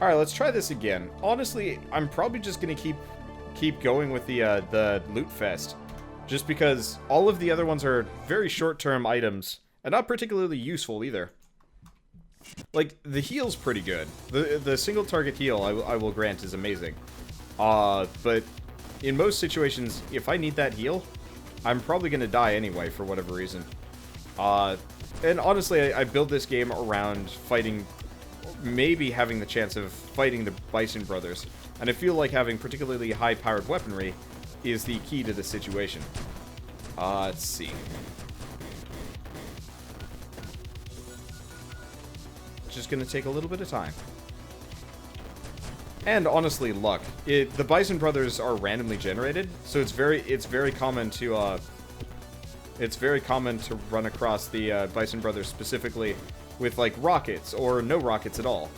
Alright, let's try this again. Honestly, I'm probably just gonna keep going with the loot fest. Just because all of the other ones are very short-term items, and not particularly useful either. Like, the heal's pretty good. The single target heal, I will grant, is amazing. But in most situations, if I need that heal, I'm probably gonna die anyway, for whatever reason. And honestly, I build this game around fighting, maybe having the chance of fighting the Bison Brothers. And I feel like having particularly high-powered weaponry is the key to the situation. Let's see. It's just gonna take a little bit of time. And honestly, luck. The Bison Brothers are randomly generated, so it's very common to run across the Bison Brothers specifically with like rockets or no rockets at all.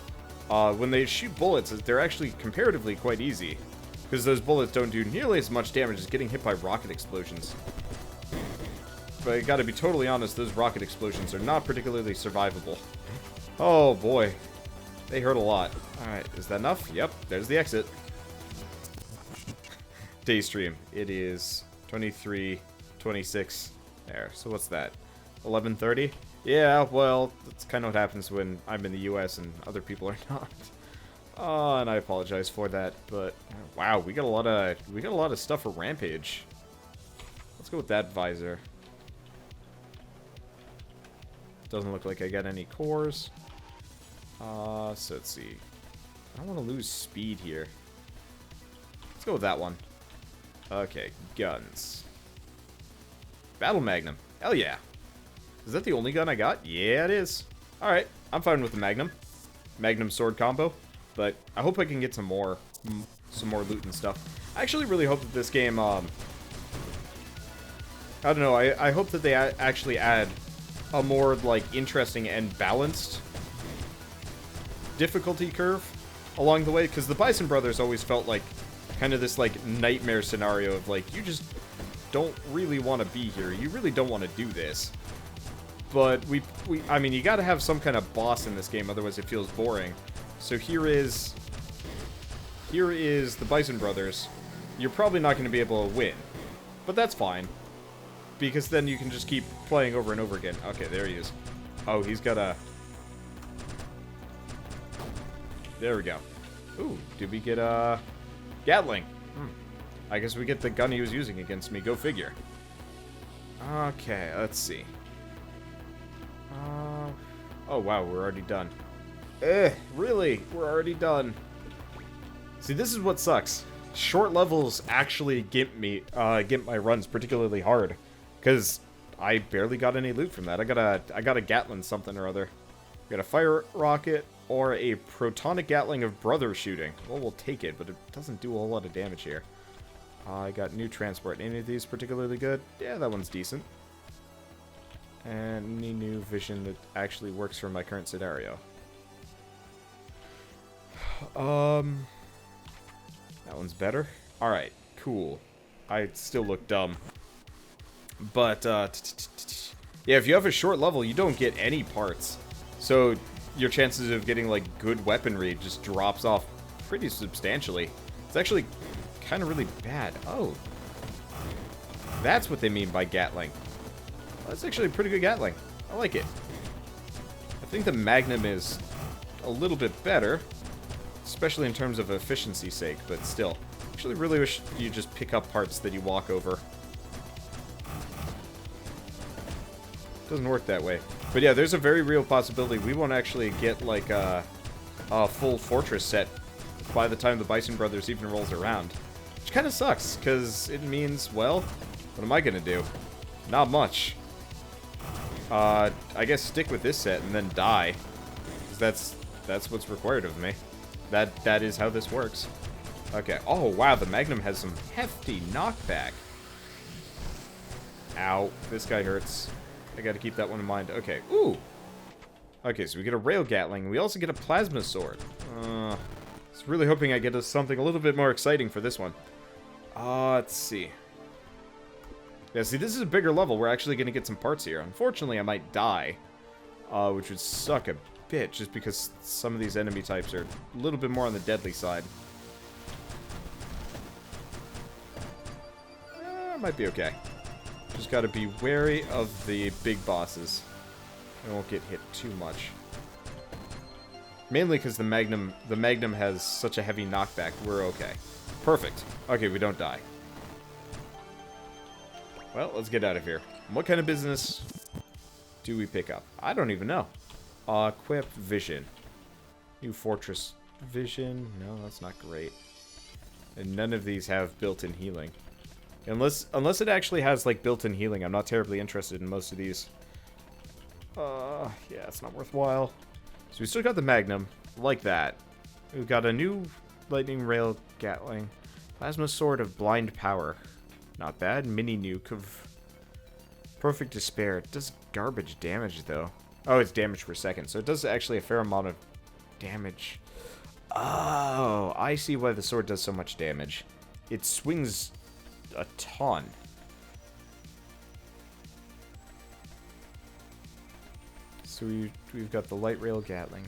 When they shoot bullets, they're actually comparatively quite easy, because those bullets don't do nearly as much damage as getting hit by rocket explosions. But I gotta be totally honest, those rocket explosions are not particularly survivable. Oh boy. They hurt a lot. Alright, is that enough? Yep, there's the exit. Daystream. It is 23:26. There. So what's that? 11:30? Yeah, well, that's kind of what happens when I'm in the US and other people are not. Oh, and I apologize for that, but wow, we got a lot of stuff for Rampage. Let's go with that visor. Doesn't look like I got any cores. So let's see. I don't want to lose speed here. Let's go with that one. Okay, guns. Battle Magnum. Hell yeah. Is that the only gun I got? Yeah, it is. Alright, I'm fine with the Magnum. Magnum sword combo. But I hope I can get some more loot and stuff. I actually really hope that this game, I don't know, I hope that they actually add a more, like, interesting and balanced difficulty curve along the way, because the Bison Brothers always felt like kind of this, like, nightmare scenario of, like, you just don't really want to be here. You really don't want to do this. But I mean, you gotta have some kind of boss in this game, otherwise it feels boring. So here is the Bison Brothers. You're probably not going to be able to win, but that's fine, because then you can just keep playing over and over again. Okay, there he is. Oh, he's got a... There we go. Ooh, did we get a Gatling? I guess we get the gun he was using against me. Go figure. Okay, let's see. Oh wow, we're already done. Really? We're already done. See, this is what sucks. Short levels actually get my runs particularly hard, because I barely got any loot from that. I got a Gatling something or other. We got a fire rocket or a protonic Gatling of brother shooting. Well, we'll take it, but it doesn't do a whole lot of damage here. I got new transport. Any of these particularly good? Yeah, that one's decent. And any new vision that actually works for my current scenario. That one's better. Alright, cool. I still look dumb. But, yeah, if you have a short level, you don't get any parts. So, your chances of getting, like, good weaponry just drops off pretty substantially. It's actually kind of really bad. Oh. That's what they mean by Gatling. Well, that's actually a pretty good Gatling. I like it. I think the Magnum is a little bit better, especially in terms of efficiency's sake, but still. Actually really wish you just pick up parts that you walk over. Doesn't work that way. But yeah, there's a very real possibility we won't actually get like a full fortress set by the time the Bison Brothers even rolls around. Which kind of sucks, because it means, well, what am I going to do? Not much. I guess stick with this set and then die. Because that's what's required of me. That is how this works. Okay. Oh, wow, the Magnum has some hefty knockback. Ow. This guy hurts. I gotta keep that one in mind. Okay. Ooh! Okay, so we get a rail Gatling. We also get a plasma sword. I was really hoping I get us something a little bit more exciting for this one. Let's see. Yeah, see, this is a bigger level. We're actually gonna get some parts here. Unfortunately, I might die. Which would suck a bit, just because some of these enemy types are a little bit more on the deadly side. Might be okay. Just gotta be wary of the big bosses. I won't get hit too much. Mainly because the Magnum has such a heavy knockback. We're okay. Perfect. Okay, we don't die. Well, let's get out of here. What kind of business do we pick up? I don't even know. Equip vision. New fortress vision. No, that's not great. And none of these have built-in healing. Unless it actually has, like, built-in healing, I'm not terribly interested in most of these. Yeah, it's not worthwhile. So we still got the Magnum, like that. We've got a new lightning rail Gatling. Plasma sword of blind power. Not bad. Mini nuke of perfect despair. It does garbage damage, though. Oh, it's damage per second, so it does actually a fair amount of damage. Oh, I see why the sword does so much damage. It swings a ton. So we've got the light rail Gatling.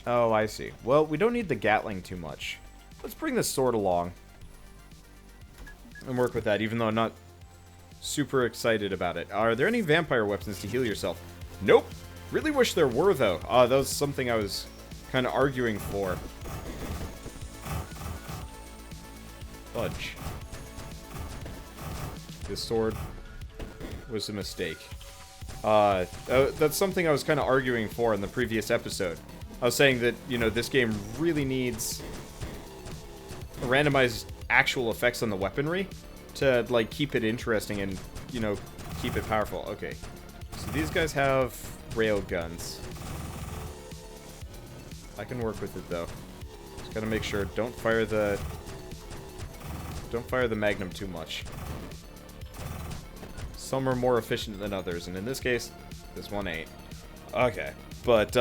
Oh, I see. Well, we don't need the Gatling too much. Let's bring the sword along and work with that, even though I'm not super excited about it. Are there any vampire weapons to heal yourself? Nope. Really wish there were, though. That was something I was kind of arguing for. Fudge. This sword was a mistake. That's something I was kind of arguing for in the previous episode. I was saying that, you know, this game really needs randomized actual effects on the weaponry to, like, keep it interesting and, you know, keep it powerful. Okay. So these guys have rail guns. I can work with it, though. Just gotta make sure. Don't fire the Magnum too much. Some are more efficient than others, and in this case, this one ain't. Okay, but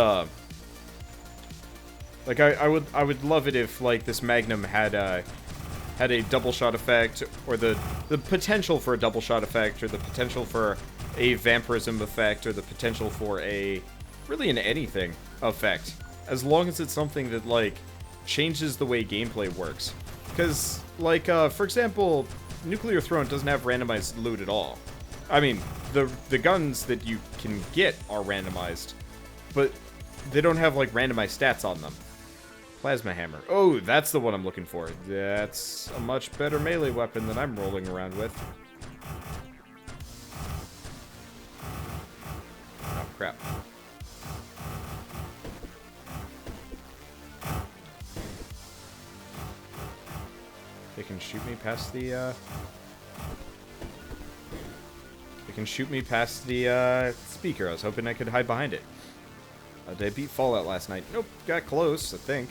like I would love it if, like, this Magnum had a double shot effect, or the potential for a double shot effect, or the potential for a vampirism effect, or the potential for a really an anything effect, as long as it's something that, like, changes the way gameplay works. Because, like, for example, Nuclear Throne doesn't have randomized loot at all. I mean, the guns that you can get are randomized, but they don't have, like, randomized stats on them. Plasma hammer. Oh, that's the one I'm looking for. That's a much better melee weapon than I'm rolling around with. Oh, crap. They can shoot me past the, speaker. I was hoping I could hide behind it. Did I beat Fallout last night? Nope, got close, I think.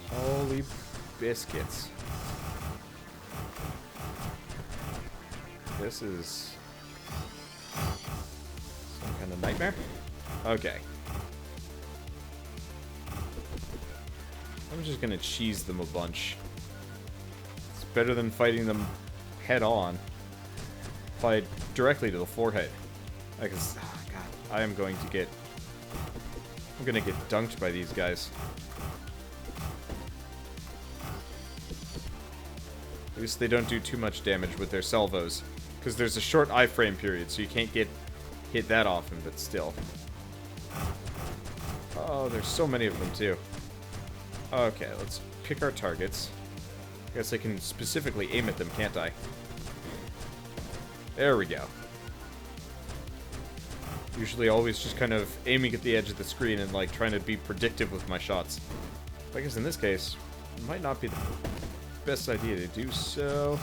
Holy biscuits. This is some kind of nightmare? Okay. I'm just gonna cheese them a bunch. It's better than fighting them head on. Applied directly to the forehead. Because, oh god, I'm gonna get dunked by these guys. At least they don't do too much damage with their salvos, because there's a short iframe period, so you can't get hit that often, but still. Oh, there's so many of them too. Okay, let's pick our targets. I guess I can specifically aim at them, can't I? There we go. Usually always just kind of aiming at the edge of the screen and, like, trying to be predictive with my shots. I guess in this case, it might not be the best idea to do so.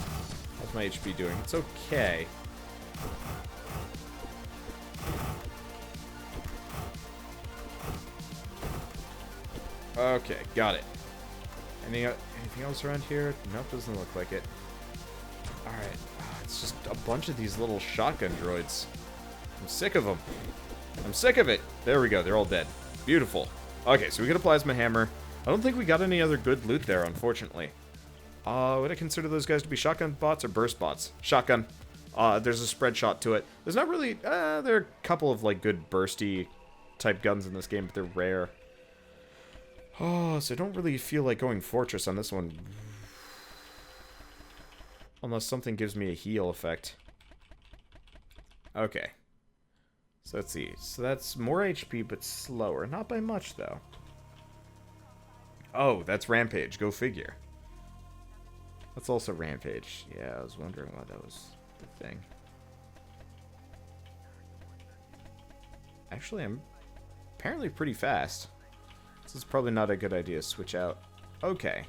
How's my HP doing? It's okay. Okay, got it. Anything else around here? Nope, doesn't look like it. Alright. It's just a bunch of these little shotgun droids. I'm sick of them. I'm sick of it. There we go. They're all dead. Beautiful. Okay, so we got a plasma hammer. I don't think we got any other good loot there, unfortunately. Would I consider those guys to be shotgun bots or burst bots? Shotgun. There's a spread shot to it. There's not really... there are a couple of, like, good bursty type guns in this game, but they're rare. Oh, so I don't really feel like going Fortress on this one. Unless something gives me a heal effect. Okay. So let's see. So that's more HP, but slower. Not by much, though. Oh, that's Rampage. Go figure. That's also Rampage. Yeah, I was wondering why that was the thing. Actually, I'm apparently pretty fast. This is probably not a good idea to switch out. Okay.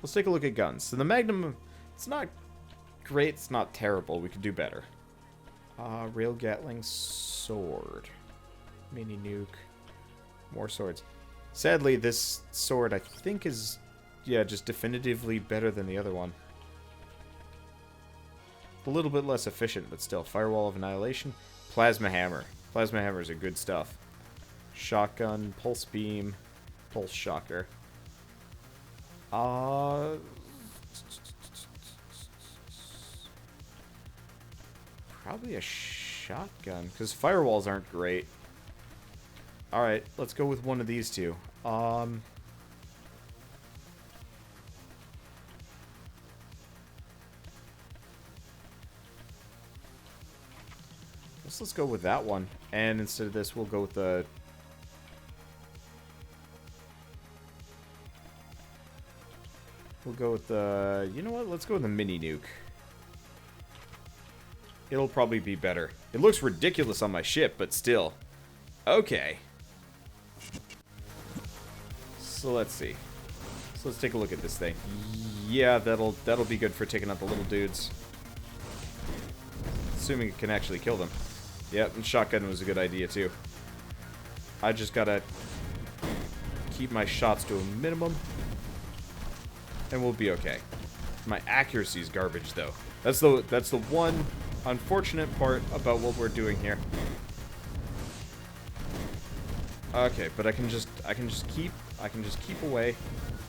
Let's take a look at guns. So the Magnum, it's not great, it's not terrible. We could do better. Rail Gatling sword. Mini nuke. More swords. Sadly, this sword I think is, yeah, just definitively better than the other one. A little bit less efficient, but still. Firewall of Annihilation. Plasma Hammer. Plasma Hammers are good stuff. Shotgun. Pulse Beam. Pulse Shocker. Probably a shotgun, because firewalls aren't great. Alright, let's go with one of these two. Let's go with that one. And instead of this, we'll go with the... We'll go with the... You know what? Let's go with the mini nuke. It'll probably be better. It looks ridiculous on my ship, but still. Okay. So let's see. So let's take a look at this thing. Yeah, that'll be good for taking out the little dudes. Assuming it can actually kill them. Yep, and shotgun was a good idea too. I just gotta keep my shots to a minimum. And we'll be okay. My accuracy's garbage though. That's the one unfortunate part about what we're doing here. Okay, but I can just keep away,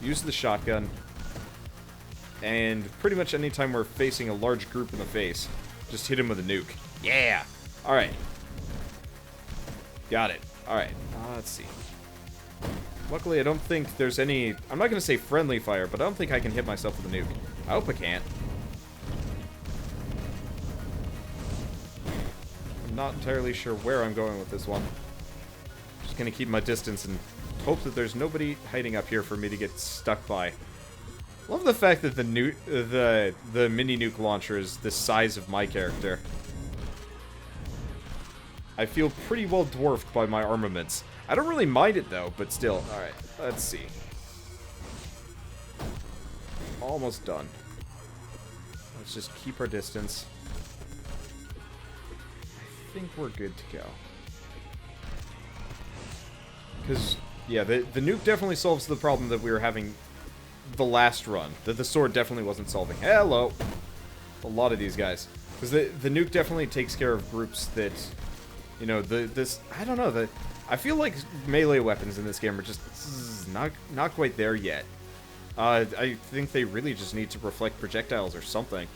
use the shotgun, and pretty much anytime we're facing a large group in the face, just hit him with a nuke. Yeah! Alright. Got it. Alright. Let's see. Luckily, I don't think there's any... I'm not going to say friendly fire, but I don't think I can hit myself with a nuke. I hope I can't. I'm not entirely sure where I'm going with this one. Just going to keep my distance and hope that there's nobody hiding up here for me to get stuck by. Love the fact that the mini nuke launcher is the size of my character. I feel pretty well dwarfed by my armaments. I don't really mind it though, but still. Alright, let's see. Almost done. Let's just keep our distance. I think we're good to go. Because, yeah, the nuke definitely solves the problem that we were having the last run. That the sword definitely wasn't solving. Hello! A lot of these guys. Because the nuke definitely takes care of groups that, you know, I don't know, I feel like melee weapons in this game are just not quite there yet. I think they really just need to reflect projectiles or something.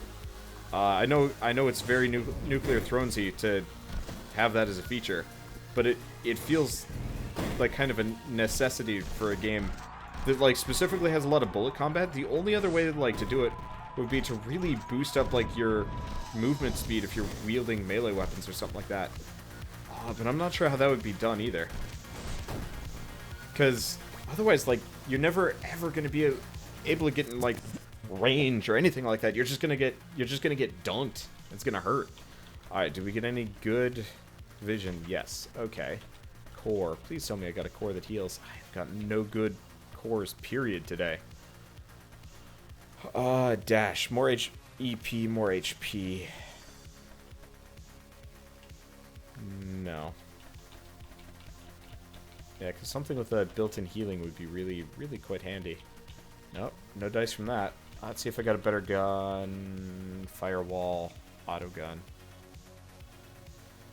I know it's very Nuclear Thronesy to have that as a feature, but it feels like kind of a necessity for a game that like specifically has a lot of bullet combat. The only other way to do it would be to really boost up like your movement speed if you're wielding melee weapons or something like that. But I'm not sure how that would be done either. Because otherwise, like, you're never ever going to be able to get in like range or anything like that. You're just gonna get dunked. It's gonna hurt. All right, did we get any good vision? Yes. Okay. Core. Please tell me I got a core that heals. I've got no good cores. Period today. Dash. More EP. More HP. No. Yeah, because something with a built-in healing would be really, really quite handy. Nope, no dice from that. Let's see if I got a better gun. Firewall. Auto gun.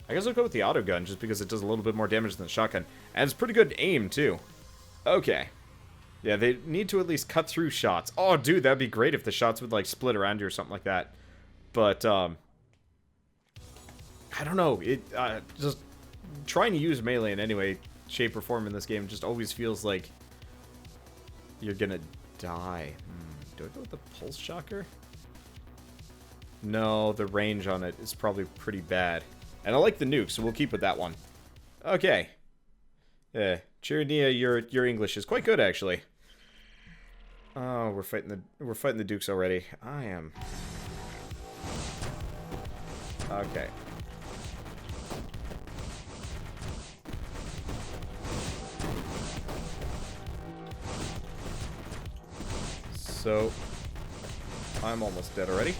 I guess I'll go with the auto gun just because it does a little bit more damage than the shotgun. And it's pretty good aim, too. Okay. Yeah, they need to at least cut through shots. Oh, dude, that'd be great if the shots would, like, split around you or something like that. But, I don't know. Just trying to use melee in any way shape, or form in this game. It just always feels like you're gonna die. Do I go with the pulse shocker? No, the range on it is probably pretty bad. And I like the nuke, so we'll keep with that one. Okay. Yeah, Chirinia, your English is quite good, actually. Oh, we're fighting the Dukes already. I am. Okay. So, I'm almost dead already.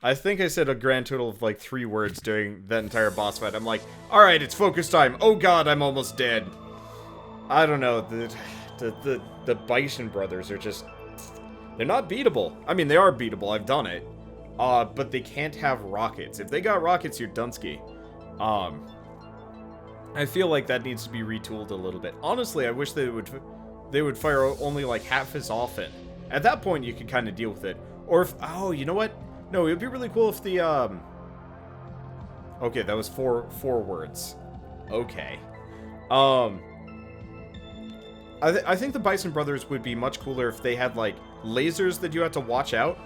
I think I said a grand total of like 3 words during that entire boss fight. I'm like, alright, it's focus time. Oh god, I'm almost dead. I don't know, the Bison brothers are just... They're not beatable. I mean, they are beatable, I've done it. But they can't have rockets. If they got rockets, you're Dunsky. I feel like that needs to be retooled a little bit. Honestly, I wish they would fire only like half as often. At that point, you could kind of deal with it. Or if... Oh, you know what? No, it would be really cool if the, Okay, that was four words. Okay. I think the Bison Brothers would be much cooler if they had, like, lasers that you had to watch out.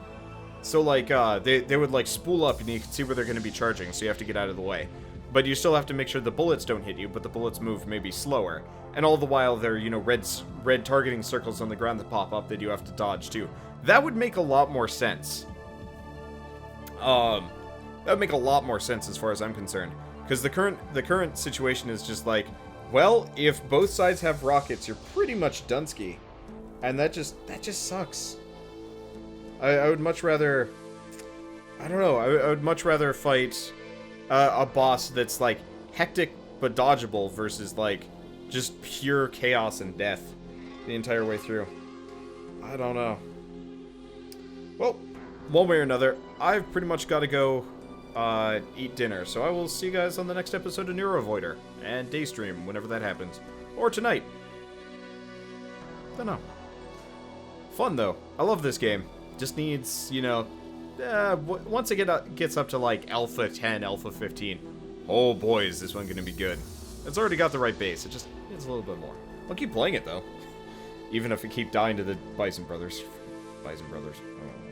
So, like, they would, like, spool up and you can see where they're going to be charging, so you have to get out of the way. But you still have to make sure the bullets don't hit you, but the bullets move maybe slower. And all the while, there are, you know, red targeting circles on the ground that pop up that you have to dodge, too. That would make a lot more sense. That would make a lot more sense as far as I'm concerned. Because the current situation is just like, well, if both sides have rockets, you're pretty much Dunsky. And that just sucks. I would much rather... I don't know, I would much rather fight a boss that's, like, hectic but dodgeable versus, like, just pure chaos and death the entire way through. I don't know. Well, one way or another, I've pretty much got to go eat dinner, so I will see you guys on the next episode of NeuroVoider, and Daystream, whenever that happens. Or tonight. Don't know. Fun, though. I love this game. Just needs, you know... once it gets up to, like, Alpha 10, Alpha 15, oh boy, is this one going to be good. It's already got the right base, it just needs a little bit more. I'll keep playing it, though. Even if I keep dying to the Bison Brothers. Bison Brothers. Oh.